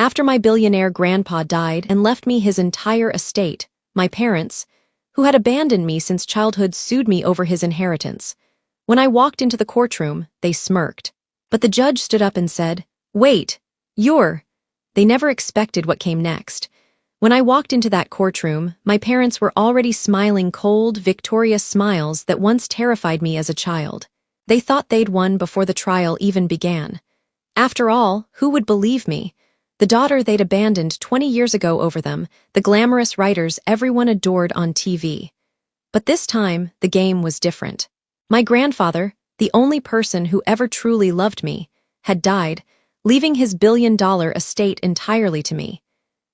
After my billionaire grandpa died and left me his entire estate, my parents, who had abandoned me since childhood, sued me over his inheritance. When I walked into the courtroom, they smirked. But the judge stood up and said, "Wait, you're—" They never expected what came next. When I walked into that courtroom, my parents were already smiling cold, victorious smiles that once terrified me as a child. They thought they'd won before the trial even began. After all, who would believe me? The daughter they'd abandoned 20 years ago over them, the glamorous writers everyone adored on TV. But this time, the game was different. My grandfather, the only person who ever truly loved me, had died, leaving his billion-dollar estate entirely to me.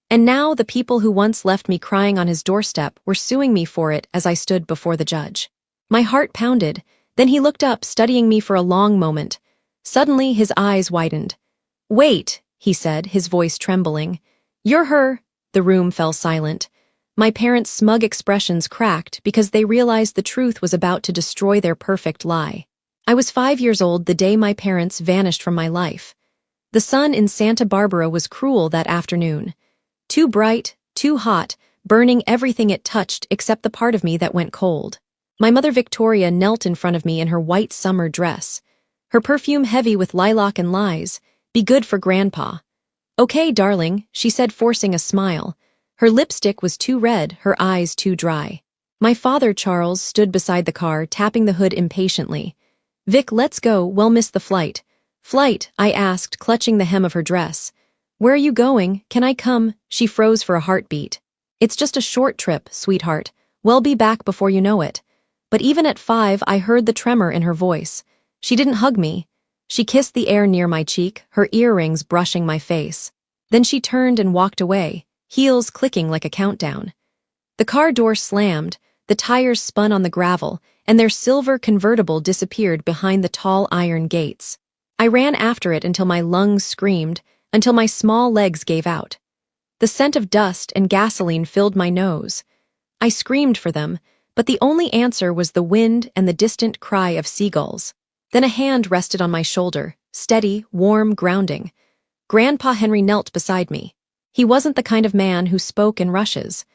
And now the people who once left me crying on his doorstep were suing me for it as I stood before the judge. My heart pounded. Then he looked up, studying me for a long moment. Suddenly, his eyes widened. "Wait," he said, his voice trembling. "You're her—" The room fell silent. My parents' smug expressions cracked because they realized the truth was about to destroy their perfect lie. I was 5 years old the day my parents vanished from my life. The sun in Santa Barbara was cruel that afternoon. Too bright, too hot, burning everything it touched except the part of me that went cold. My mother Victoria knelt in front of me in her white summer dress. Her perfume heavy with lilac and lies. "Be good for Grandpa." "Okay, darling," she said, forcing a smile. Her lipstick was too red, her eyes too dry. My father, Charles, stood beside the car, tapping the hood impatiently. "Vic, let's go, we'll miss the flight." "Flight?" I asked, clutching the hem of her dress. "Where are you going? Can I come?" She froze for a heartbeat. "It's just a short trip, sweetheart. We'll be back before you know it." But even at 5, I heard the tremor in her voice. She didn't hug me. She kissed the air near my cheek, her earrings brushing my face. Then she turned and walked away, heels clicking like a countdown. The car door slammed, the tires spun on the gravel, and their silver convertible disappeared behind the tall iron gates. I ran after it until my lungs screamed, until my small legs gave out. The scent of dust and gasoline filled my nose. I screamed for them, but the only answer was the wind and the distant cry of seagulls. Then a hand rested on my shoulder, steady, warm, grounding. Grandpa Henry knelt beside me. He wasn't the kind of man who spoke in rushes.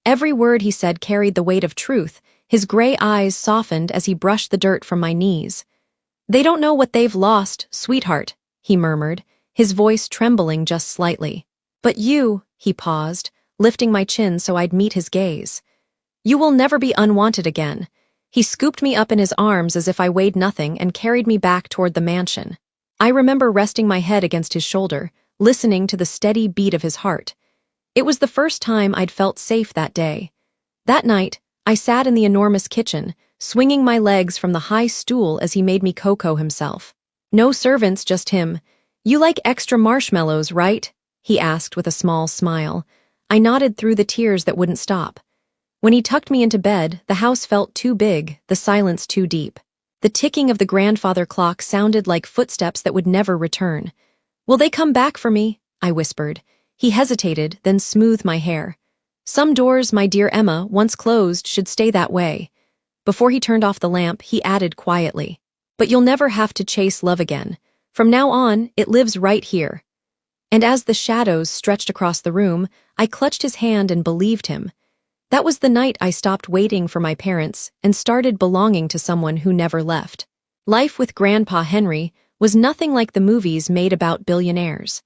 Every word he said carried the weight of truth. His gray eyes softened as he brushed the dirt from my knees. "They don't know what they've lost, sweetheart," he murmured, his voice trembling just slightly. "But you," he paused, lifting my chin so I'd meet his gaze. "You will never be unwanted again." He scooped me up in his arms as if I weighed nothing and carried me back toward the mansion. I remember resting my head against his shoulder, listening to the steady beat of his heart. It was the first time I'd felt safe that day. That night, I sat in the enormous kitchen, swinging my legs from the high stool as he made me cocoa himself. No servants, just him. "You like extra marshmallows, right?" he asked with a small smile. I nodded through the tears that wouldn't stop. When he tucked me into bed, the house felt too big, the silence too deep. The ticking of the grandfather clock sounded like footsteps that would never return. "Will they come back for me?" I whispered. He hesitated, then smoothed my hair. "Some doors, my dear Emma, once closed, should stay that way." Before he turned off the lamp, he added quietly, "But you'll never have to chase love again. From now on, it lives right here." And as the shadows stretched across the room, I clutched his hand and believed him. That was the night I stopped waiting for my parents and started belonging to someone who never left. Life with Grandpa Henry was nothing like the movies made about billionaires.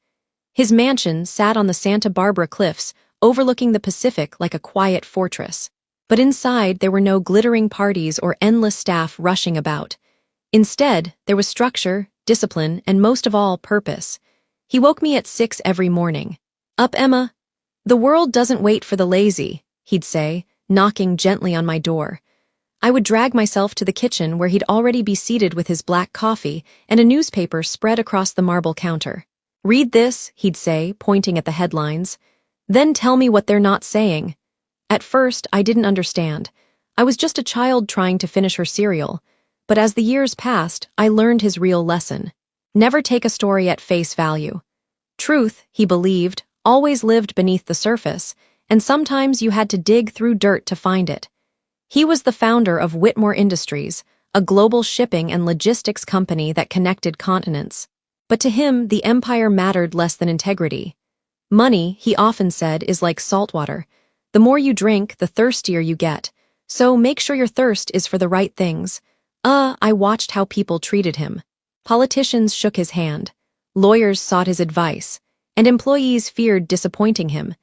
His mansion sat on the Santa Barbara cliffs, overlooking the Pacific like a quiet fortress. But inside, there were no glittering parties or endless staff rushing about. Instead, there was structure, discipline, and most of all, purpose. He woke me at 6 every morning. "Up, Emma. The world doesn't wait for the lazy," he'd say, knocking gently on my door. I would drag myself to the kitchen where he'd already be seated with his black coffee and a newspaper spread across the marble counter. "Read this," he'd say, pointing at the headlines. "Then tell me what they're not saying." At first, I didn't understand. I was just a child trying to finish her cereal. But as the years passed, I learned his real lesson. Never take a story at face value. Truth, he believed, always lived beneath the surface, and sometimes you had to dig through dirt to find it. He was the founder of Whitmore Industries, a global shipping and logistics company that connected continents. But to him, the empire mattered less than integrity. Money, he often said, is like salt water. The more you drink, the thirstier you get. So make sure your thirst is for the right things. I watched how people treated him. Politicians shook his hand. Lawyers sought his advice. And employees feared disappointing him.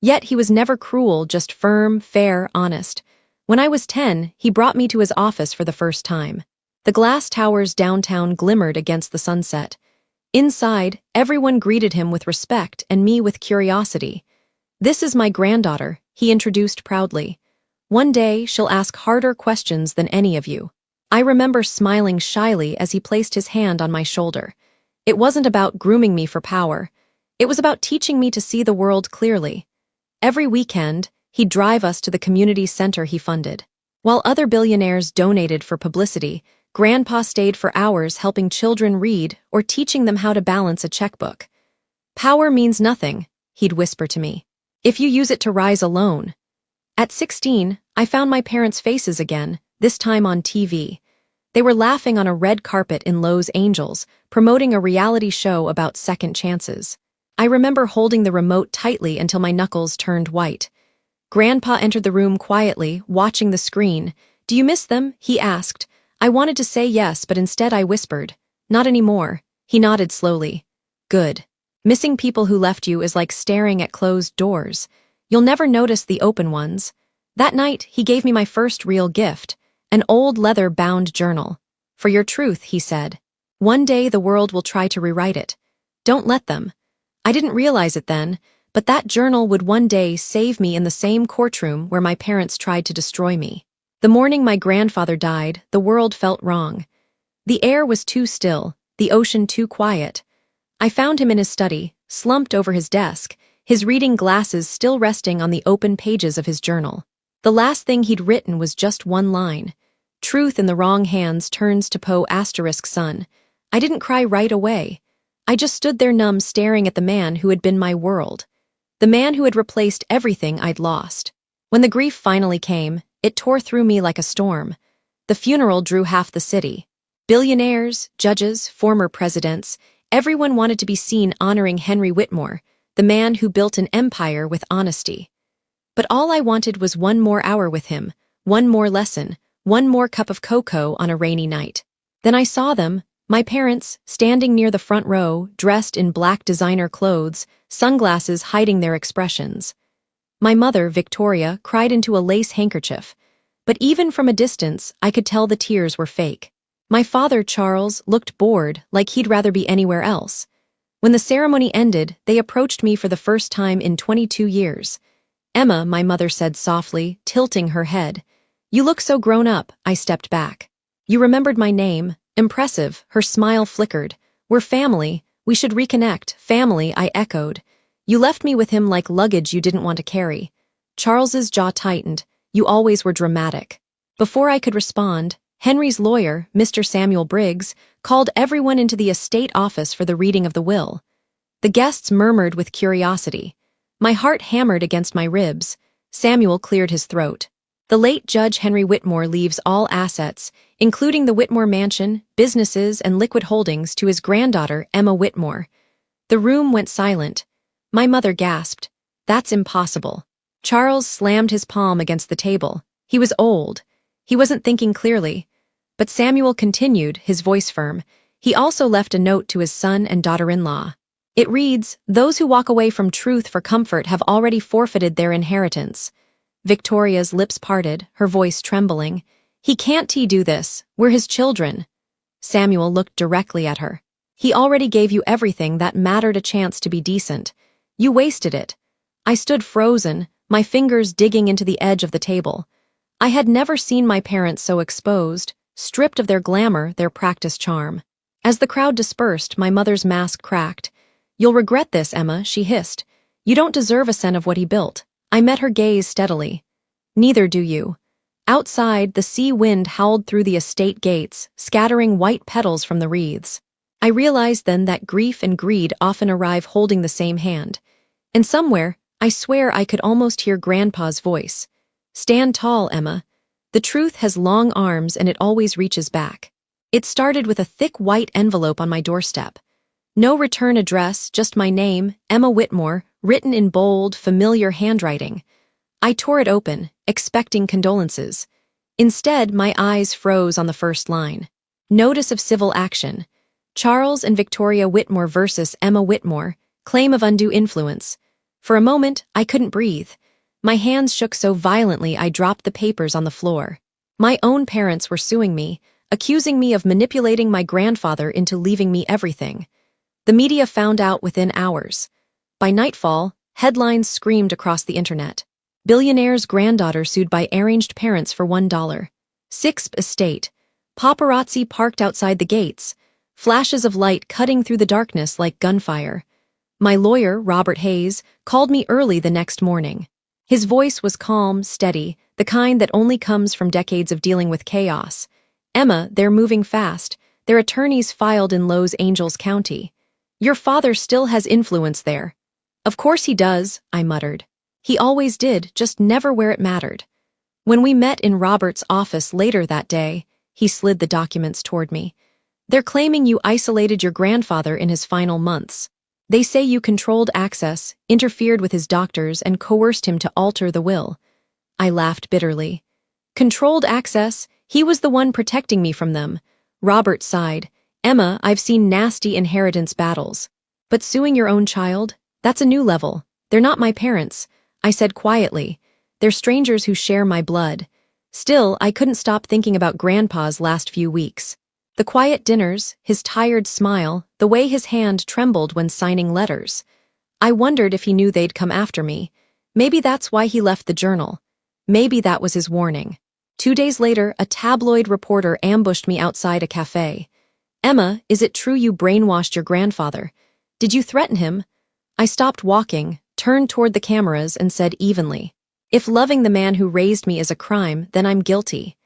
Yet he was never cruel, just firm, fair, honest. When I was 10, he brought me to his office for the first time. The glass towers downtown glimmered against the sunset. Inside, everyone greeted him with respect and me with curiosity. "This is my granddaughter," he introduced proudly. "One day, she'll ask harder questions than any of you." I remember smiling shyly as he placed his hand on my shoulder. It wasn't about grooming me for power. It was about teaching me to see the world clearly. Every weekend, he'd drive us to the community center he funded. While other billionaires donated for publicity, Grandpa stayed for hours helping children read or teaching them how to balance a checkbook. "Power means nothing," he'd whisper to me, "if you use it to rise alone." At 16, I found my parents' faces again, this time on TV. They were laughing on a red carpet in Los Angeles, promoting a reality show about second chances. I remember holding the remote tightly until my knuckles turned white. Grandpa entered the room quietly, watching the screen. "Do you miss them?" he asked. I wanted to say yes, but instead I whispered, "Not anymore." He nodded slowly. "Good. Missing people who left you is like staring at closed doors. You'll never notice the open ones." That night, he gave me my first real gift, an old leather-bound journal. "For your truth," he said. "One day the world will try to rewrite it. Don't let them." I didn't realize it then, but that journal would one day save me in the same courtroom where my parents tried to destroy me. The morning my grandfather died, the world felt wrong. The air was too still, the ocean too quiet. I found him in his study, slumped over his desk, his reading glasses still resting on the open pages of his journal. The last thing he'd written was just one line. "Truth in the wrong hands turns to Poe *, son." I didn't cry right away. I just stood there numb, staring at the man who had been my world. The man who had replaced everything I'd lost. When the grief finally came, it tore through me like a storm. The funeral drew half the city. Billionaires, judges, former presidents, everyone wanted to be seen honoring Henry Whitmore, the man who built an empire with honesty. But all I wanted was one more hour with him, one more lesson, one more cup of cocoa on a rainy night. Then I saw them, my parents, standing near the front row, dressed in black designer clothes, sunglasses hiding their expressions. My mother, Victoria, cried into a lace handkerchief, but even from a distance, I could tell the tears were fake. My father, Charles, looked bored, like he'd rather be anywhere else. When the ceremony ended, they approached me for the first time in 22 years. "Emma," my mother said softly, tilting her head. "You look so grown up." I stepped back. "You remembered my name." Impressive, her smile flickered. "We're family. We should reconnect." "Family," I echoed. "You left me with him like luggage you didn't want to carry." Charles's jaw tightened. "You always were dramatic." Before I could respond, Henry's lawyer, Mr. Samuel Briggs, called everyone into the estate office for the reading of the will. The guests murmured with curiosity. My heart hammered against my ribs. Samuel cleared his throat. "The late Judge Henry Whitmore leaves all assets, including the Whitmore mansion, businesses, and liquid holdings, to his granddaughter, Emma Whitmore." The room went silent. My mother gasped. "That's impossible." Charles slammed his palm against the table. He was old. He wasn't thinking clearly. But Samuel continued, his voice firm. He also left a note to his son and daughter-in-law. It reads, "Those who walk away from truth for comfort have already forfeited their inheritance." Victoria's lips parted, her voice trembling. "He can't do this. We're his children." Samuel looked directly at her. "He already gave you everything that mattered a chance to be decent. You wasted it." I stood frozen, my fingers digging into the edge of the table. I had never seen my parents so exposed, stripped of their glamour, their practiced charm. As the crowd dispersed, my mother's mask cracked. "You'll regret this, Emma," she hissed. "You don't deserve a cent of what he built." I met her gaze steadily. "Neither do you." Outside, the sea wind howled through the estate gates, scattering white petals from the wreaths. I realized then that grief and greed often arrive holding the same hand. And somewhere, I swear I could almost hear Grandpa's voice. "Stand tall, Emma. The truth has long arms and it always reaches back." It started with a thick white envelope on my doorstep. No return address, just my name, Emma Whitmore, written in bold, familiar handwriting. I tore it open, expecting condolences. Instead, my eyes froze on the first line. Notice of civil action. Charles and Victoria Whitmore versus Emma Whitmore, claim of undue influence. For a moment, I couldn't breathe. My hands shook so violently I dropped the papers on the floor. My own parents were suing me, accusing me of manipulating my grandfather into leaving me everything. The media found out within hours. By nightfall, headlines screamed across the internet. Billionaire's granddaughter sued by arranged parents for $1. Sixth estate. Paparazzi parked outside the gates. Flashes of light cutting through the darkness like gunfire. My lawyer, Robert Hayes, called me early the next morning. His voice was calm, steady, the kind that only comes from decades of dealing with chaos. Emma, they're moving fast. Their attorneys filed in Los Angeles County. Your father still has influence there. Of course he does, I muttered. He always did, just never where it mattered. When we met in Robert's office later that day, he slid the documents toward me. They're claiming you isolated your grandfather in his final months. They say you controlled access, interfered with his doctors, and coerced him to alter the will. I laughed bitterly. Controlled access? He was the one protecting me from them. Robert sighed. Emma, I've seen nasty inheritance battles. But suing your own child? That's a new level. They're not my parents, I said quietly. They're strangers who share my blood. Still, I couldn't stop thinking about Grandpa's last few weeks. The quiet dinners, his tired smile, the way his hand trembled when signing letters. I wondered if he knew they'd come after me. Maybe that's why he left the journal. Maybe that was his warning. 2 days later, a tabloid reporter ambushed me outside a cafe. Emma, is it true you brainwashed your grandfather? Did you threaten him? I stopped walking, turned toward the cameras, and said evenly, if loving the man who raised me is a crime, then I'm guilty.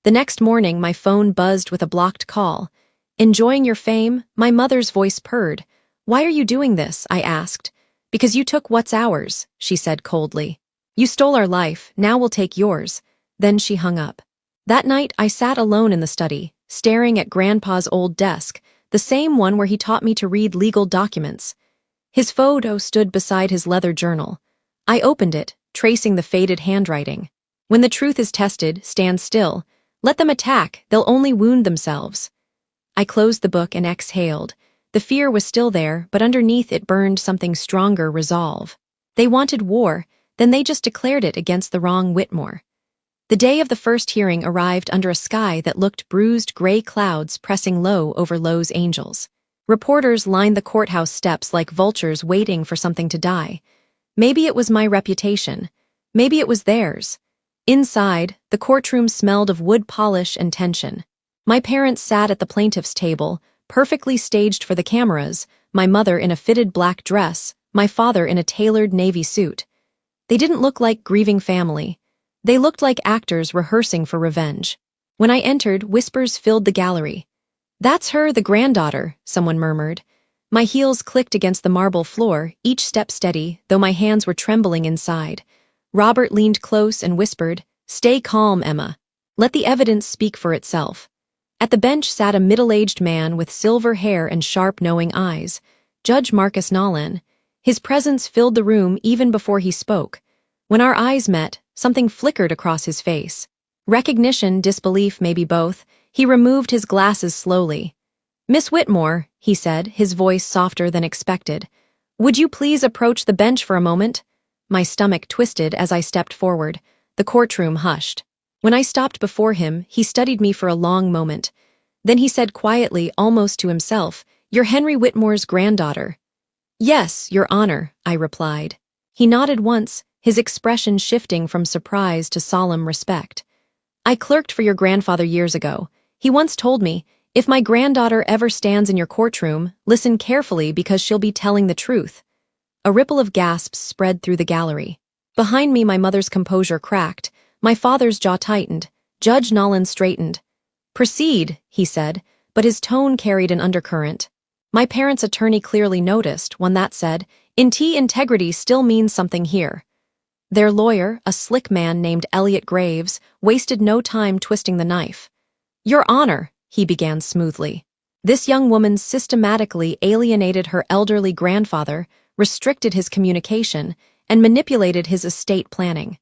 The next morning, my phone buzzed with a blocked call. Enjoying your fame? My mother's voice purred. Why are you doing this? I asked. Because you took what's ours, she said coldly. You stole our life, now we'll take yours. Then she hung up. That night, I sat alone in the study, staring at Grandpa's old desk, the same one where he taught me to read legal documents. His photo stood beside his leather journal. I opened it, tracing the faded handwriting. When the truth is tested, stand still. Let them attack, they'll only wound themselves. I closed the book and exhaled. The fear was still there, but underneath it burned something stronger: resolve. They wanted war, then they just declared it against the wrong Whitmore. The day of the first hearing arrived under a sky that looked bruised gray clouds pressing low over Los Angeles. Reporters lined the courthouse steps like vultures waiting for something to die. Maybe it was my reputation. Maybe it was theirs. Inside, the courtroom smelled of wood polish and tension. My parents sat at the plaintiff's table, perfectly staged for the cameras, my mother in a fitted black dress, my father in a tailored navy suit. They didn't look like grieving family. They looked like actors rehearsing for revenge. When I entered, whispers filled the gallery. That's her, the granddaughter, someone murmured. My heels clicked against the marble floor, each step steady, though my hands were trembling inside. Robert leaned close and whispered, Stay calm, Emma. Let the evidence speak for itself. At the bench sat a middle-aged man with silver hair and sharp, knowing eyes, Judge Marcus Nolan. His presence filled the room even before he spoke. When our eyes met, something flickered across his face. Recognition, disbelief, maybe both. He removed his glasses slowly. Miss Whitmore, he said, his voice softer than expected. Would you please approach the bench for a moment? My stomach twisted as I stepped forward. The courtroom hushed. When I stopped before him, he studied me for a long moment. Then he said quietly, almost to himself, You're Henry Whitmore's granddaughter. Yes, Your Honor, I replied. He nodded once, his expression shifting from surprise to solemn respect. I clerked for your grandfather years ago. He once told me, if my granddaughter ever stands in your courtroom, listen carefully because she'll be telling the truth. A ripple of gasps spread through the gallery. Behind me, my mother's composure cracked. My father's jaw tightened. Judge Nolan straightened. Proceed, he said, but his tone carried an undercurrent. My parents' attorney clearly noticed, one that said, integrity still means something here. Their lawyer, a slick man named Elliot Graves, wasted no time twisting the knife. Your Honor, he began smoothly. This young woman systematically alienated her elderly grandfather, restricted his communication, and manipulated his estate planning.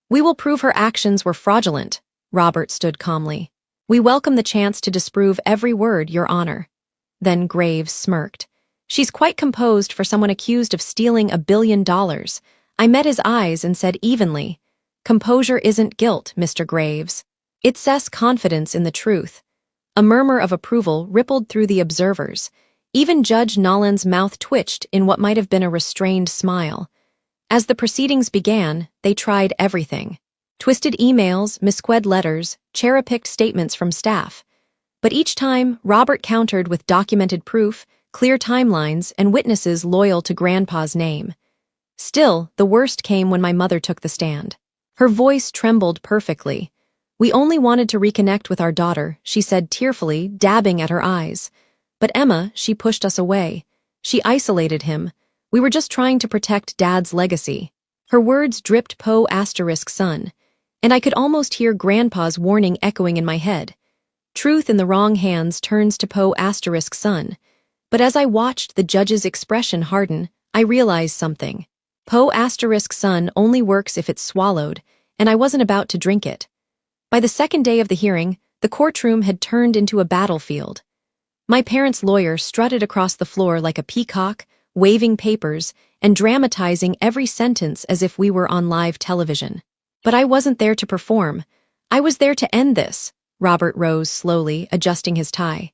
"We will prove her actions were fraudulent," Robert stood calmly. "We welcome the chance to disprove every word, Your Honor." Then Graves smirked. "She's quite composed for someone accused of stealing $1 billion. I met his eyes and said evenly, 'Composure isn't guilt, Mr. Graves. It says confidence in the truth.'" A murmur of approval rippled through the observers. Even Judge Nolan's mouth twitched in what might have been a restrained smile. As the proceedings began, they tried everything. Twisted emails, misquoted letters, cherry-picked statements from staff. But each time, Robert countered with documented proof, clear timelines, and witnesses loyal to Grandpa's name. Still, the worst came when my mother took the stand. Her voice trembled perfectly. "We only wanted to reconnect with our daughter," she said tearfully, dabbing at her eyes. "But Emma, she pushed us away. She isolated him. We were just trying to protect Dad's legacy." Her words dripped Poe*son, and I could almost hear Grandpa's warning echoing in my head. Truth in the wrong hands turns to Poe*son. But as I watched the judge's expression harden, I realized something. Poe*son only works if it's swallowed, and I wasn't about to drink it. By the second day of the hearing, the courtroom had turned into a battlefield. My parents' lawyer strutted across the floor like a peacock, waving papers, and dramatizing every sentence as if we were on live television. But I wasn't there to perform. I was there to end this. Robert rose slowly, adjusting his tie.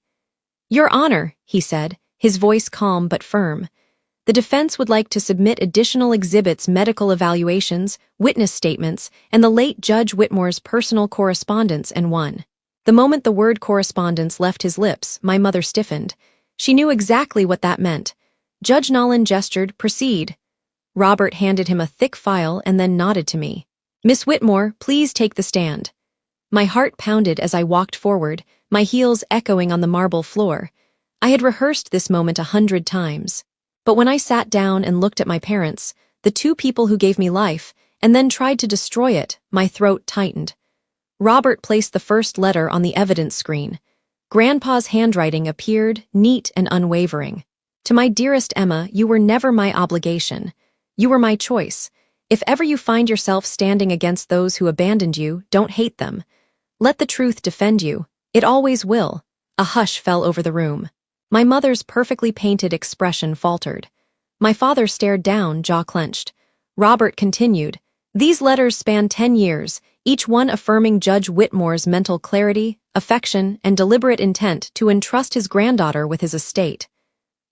"Your Honor," he said, his voice calm but firm. "The defense would like to submit additional exhibits, medical evaluations, witness statements, and the late Judge Whitmore's personal correspondence and one." The moment the word correspondence left his lips, my mother stiffened. She knew exactly what that meant. Judge Nolan gestured, "Proceed." Robert handed him a thick file and then nodded to me. "Miss Whitmore, please take the stand." My heart pounded as I walked forward, my heels echoing on the marble floor. I had rehearsed this moment 100 times. But when I sat down and looked at my parents, the two people who gave me life, and then tried to destroy it, my throat tightened. Robert placed the first letter on the evidence screen. Grandpa's handwriting appeared, neat and unwavering. "To my dearest Emma, you were never my obligation. You were my choice. If ever you find yourself standing against those who abandoned you, don't hate them. Let the truth defend you. It always will." A hush fell over the room. My mother's perfectly painted expression faltered. My father stared down, jaw clenched. Robert continued, "These letters span 10 years, each one affirming Judge Whitmore's mental clarity, affection, and deliberate intent to entrust his granddaughter with his estate."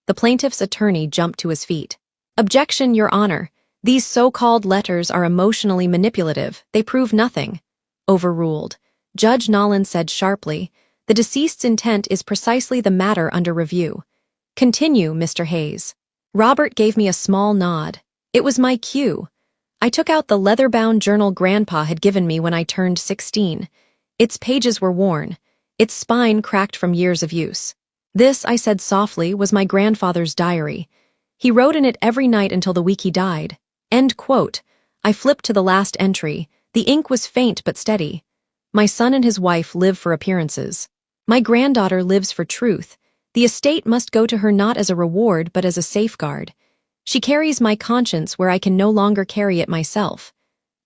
The plaintiff's attorney jumped to his feet. "Objection, Your Honor. These so-called letters are emotionally manipulative. They prove nothing." Overruled. Judge Nolan said sharply, "The deceased's intent is precisely the matter under review. Continue, Mr. Hayes." Robert gave me a small nod. It was my cue. I took out the leather-bound journal Grandpa had given me when I turned 16. Its pages were worn, its spine cracked from years of use. "This," I said softly, "was my grandfather's diary. He wrote in it every night until the week he died." End quote. I flipped to the last entry. The ink was faint but steady. "My son and his wife live for appearances. My granddaughter lives for truth. The estate must go to her not as a reward but as a safeguard. She carries my conscience where I can no longer carry it myself."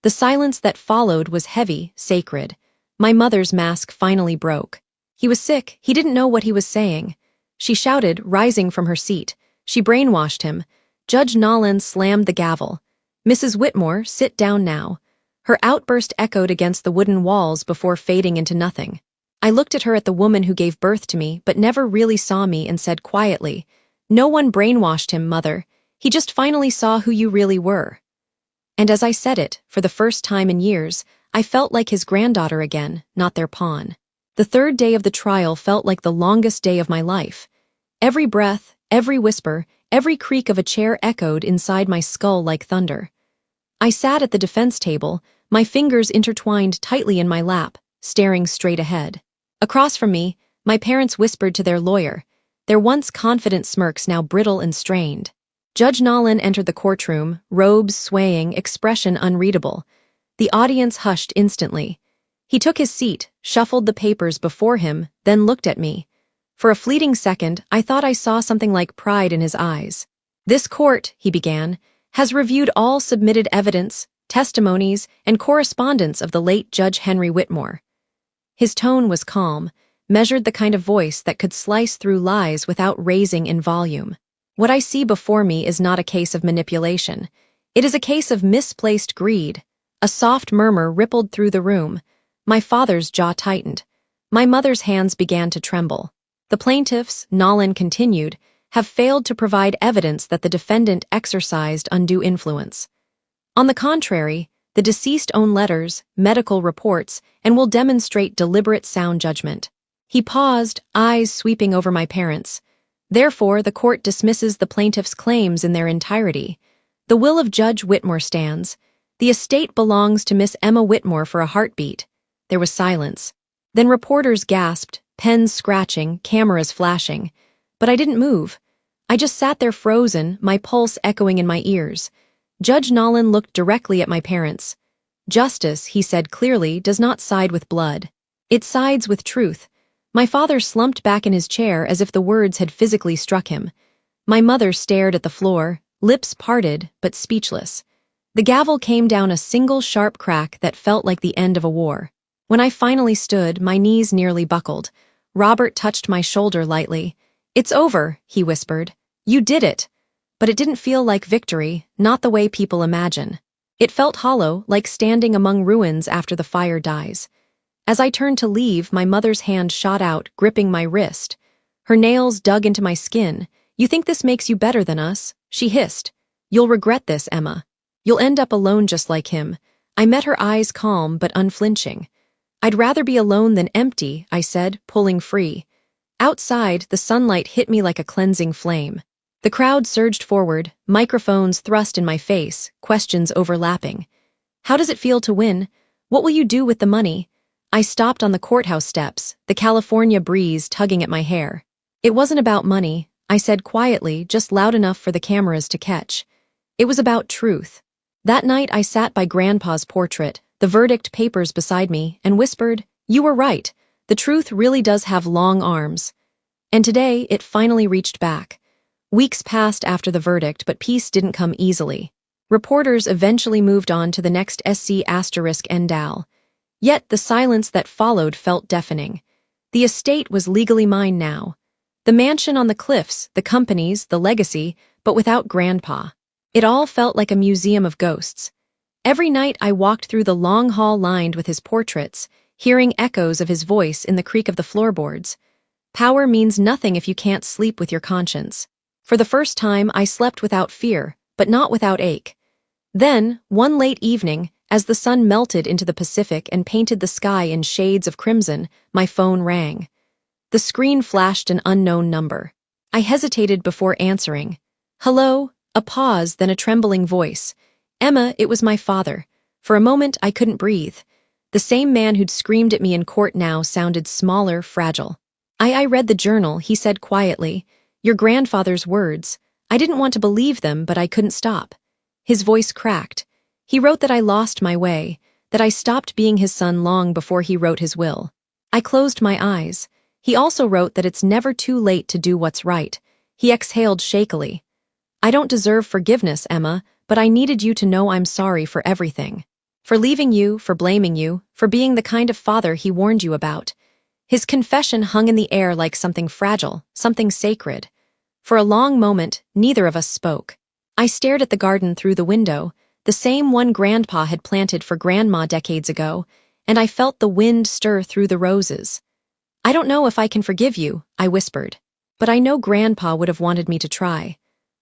The silence that followed was heavy, sacred. My mother's mask finally broke. "He was sick. He didn't know what he was saying," she shouted, rising from her seat. "She brainwashed him." Judge Nolan slammed the gavel. "Mrs. Whitmore, sit down now." Her outburst echoed against the wooden walls before fading into nothing. I looked at her, at the woman who gave birth to me but never really saw me, and said quietly, "No one brainwashed him, Mother. He just finally saw who you really were." And as I said it, for the first time in years, I felt like his granddaughter again, not their pawn. The third day of the trial felt like the longest day of my life. Every breath, every whisper, every creak of a chair echoed inside my skull like thunder. I sat at the defense table, my fingers intertwined tightly in my lap, staring straight ahead. Across from me, my parents whispered to their lawyer, their once confident smirks now brittle and strained. Judge Nolan entered the courtroom, robes swaying, expression unreadable. The audience hushed instantly. He took his seat, shuffled the papers before him, then looked at me. For a fleeting second, I thought I saw something like pride in his eyes. "This court," he began, "has reviewed all submitted evidence, testimonies, and correspondence of the late Judge Henry Whitmore." His tone was calm, measured, the kind of voice that could slice through lies without raising in volume. "What I see before me is not a case of manipulation. It is a case of misplaced greed." A soft murmur rippled through the room. My father's jaw tightened. My mother's hands began to tremble. "The plaintiffs," Nolan continued, "have failed to provide evidence that the defendant exercised undue influence. On the contrary, the deceased own letters, medical reports, and will demonstrate deliberate sound judgment." He paused, eyes sweeping over my parents. "Therefore, the court dismisses the plaintiff's claims in their entirety. The will of Judge Whitmore stands. The estate belongs to Miss Emma Whitmore for a heartbeat." There was silence. Then reporters gasped, pens scratching, cameras flashing. But I didn't move. I just sat there frozen, my pulse echoing in my ears. Judge Nolan looked directly at my parents. "Justice," he said clearly, "does not side with blood. It sides with truth." My father slumped back in his chair as if the words had physically struck him. My mother stared at the floor, lips parted, but speechless. The gavel came down a single sharp crack that felt like the end of a war. When I finally stood, my knees nearly buckled. Robert touched my shoulder lightly. "It's over," he whispered. "You did it." But it didn't feel like victory, not the way people imagine. It felt hollow, like standing among ruins after the fire dies. As I turned to leave, my mother's hand shot out, gripping my wrist. Her nails dug into my skin. "You think this makes you better than us?" she hissed. "You'll regret this, Emma. You'll end up alone just like him." I met her eyes calm but unflinching. "I'd rather be alone than empty," I said, pulling free. Outside, the sunlight hit me like a cleansing flame. The crowd surged forward, microphones thrust in my face, questions overlapping. "How does it feel to win? What will you do with the money?" I stopped on the courthouse steps, the California breeze tugging at my hair. "It wasn't about money," I said quietly, just loud enough for the cameras to catch. "It was about truth." That night I sat by Grandpa's portrait, the verdict papers beside me, and whispered, "You were right. The truth really does have long arms." And today, it finally reached back. Weeks passed after the verdict, but peace didn't come easily. Reporters eventually moved on to the next SC*Endal. Yet the silence that followed felt deafening. The estate was legally mine now. The mansion on the cliffs, the companies, the legacy, but without Grandpa. It all felt like a museum of ghosts. Every night I walked through the long hall lined with his portraits, hearing echoes of his voice in the creak of the floorboards. Power means nothing if you can't sleep with your conscience. For the first time, I slept without fear, but not without ache. Then, one late evening, as the sun melted into the Pacific and painted the sky in shades of crimson, my phone rang. The screen flashed an unknown number. I hesitated before answering. "Hello?" A pause, then a trembling voice. "Emma, it was my father." For a moment, I couldn't breathe. The same man who'd screamed at me in court now sounded smaller, fragile. I read the journal," he said quietly. "Your grandfather's words. I didn't want to believe them, but I couldn't stop." His voice cracked. "He wrote that I lost my way, that I stopped being his son long before he wrote his will." I closed my eyes. "He also wrote that it's never too late to do what's right." He exhaled shakily. "I don't deserve forgiveness, Emma, but I needed you to know I'm sorry for everything. For leaving you, for blaming you, for being the kind of father he warned you about." His confession hung in the air like something fragile, something sacred. For a long moment, neither of us spoke. I stared at the garden through the window, the same one Grandpa had planted for Grandma decades ago, and I felt the wind stir through the roses. "I don't know if I can forgive you," I whispered. "But I know Grandpa would have wanted me to try."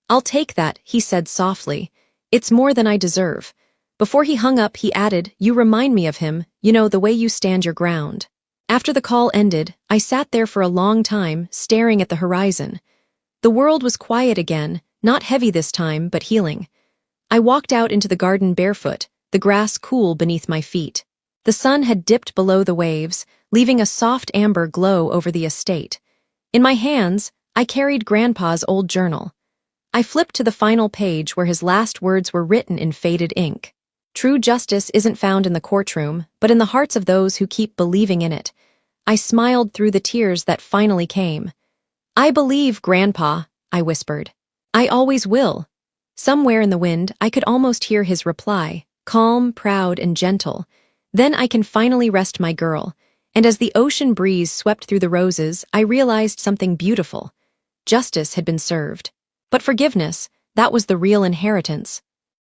"I'll take that," he said softly. "It's more than I deserve." Before he hung up, he added, "You remind me of him, you know, the way you stand your ground." After the call ended, I sat there for a long time, staring at the horizon. The world was quiet again, not heavy this time, but healing. I walked out into the garden barefoot, the grass cool beneath my feet. The sun had dipped below the waves, leaving a soft amber glow over the estate. In my hands, I carried Grandpa's old journal. I flipped to the final page where his last words were written in faded ink. "True justice isn't found in the courtroom, but in the hearts of those who keep believing in it." I smiled through the tears that finally came. "I believe, Grandpa," I whispered. I always will. Somewhere in the wind, I could almost hear his reply, calm, proud, and gentle. Then I can finally rest my girl. And as the ocean breeze swept through the roses, I realized something beautiful. Justice had been served. But forgiveness, that was the real inheritance.